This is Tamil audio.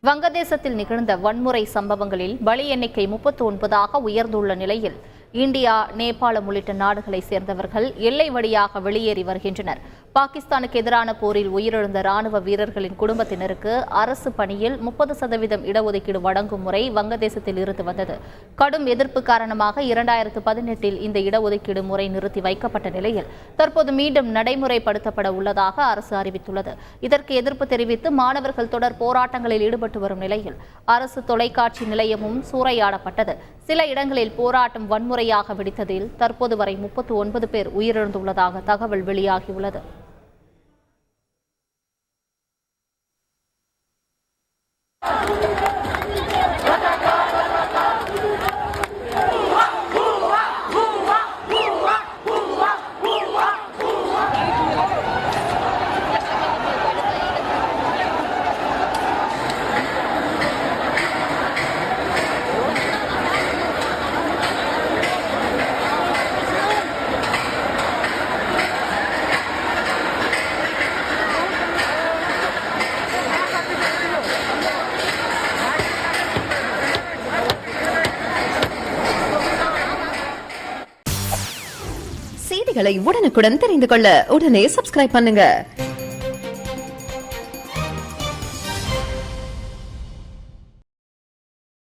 வங்கதேசத்தில் நிகழ்ந்த வன்முறை சம்பவங்களில் பலி எண்ணிக்கை 39ஆக உயர்ந்துள்ள நிலையில் இந்தியா, நேபாளம் உள்ளிட்ட நாடுகளைச் சேர்ந்தவர்கள் எல்லை வழியாக வெளியேறி வருகின்றனர். பாகிஸ்தானுக்கு எதிரான போரில் உயிரிழந்த ராணுவ வீரர்களின் குடும்பத்தினருக்கு அரசு பணியில் 30% இடஒதுக்கீடு வழங்கும் முறை வங்கதேசத்தில் இருந்து வந்தது. கடும் எதிர்ப்பு காரணமாக 2018இல் இந்த இடஒதுக்கீடு முறை நிறுத்தி வைக்கப்பட்ட நிலையில் தற்போது மீண்டும் நடைமுறைப்படுத்தப்பட உள்ளதாக அரசு அறிவித்துள்ளது. இதற்கு எதிர்ப்பு தெரிவித்து மாணவர்கள் தொடர் போராட்டங்களில் ஈடுபட்டு வரும் நிலையில் அரசு தொலைக்காட்சி நிலையமும் சூறையாடப்பட்டது. சில இடங்களில் போராட்டம் வன்முறையாக வெடித்ததில் தற்போது வரை 39 பேர் உயிரிழந்துள்ளதாக தகவல் வெளியாகியுள்ளது. செய்திகளை உடனுக்குடன் தெரிந்து கொள்ள உடனே சப்ஸ்கிரைப் பண்ணுங்க.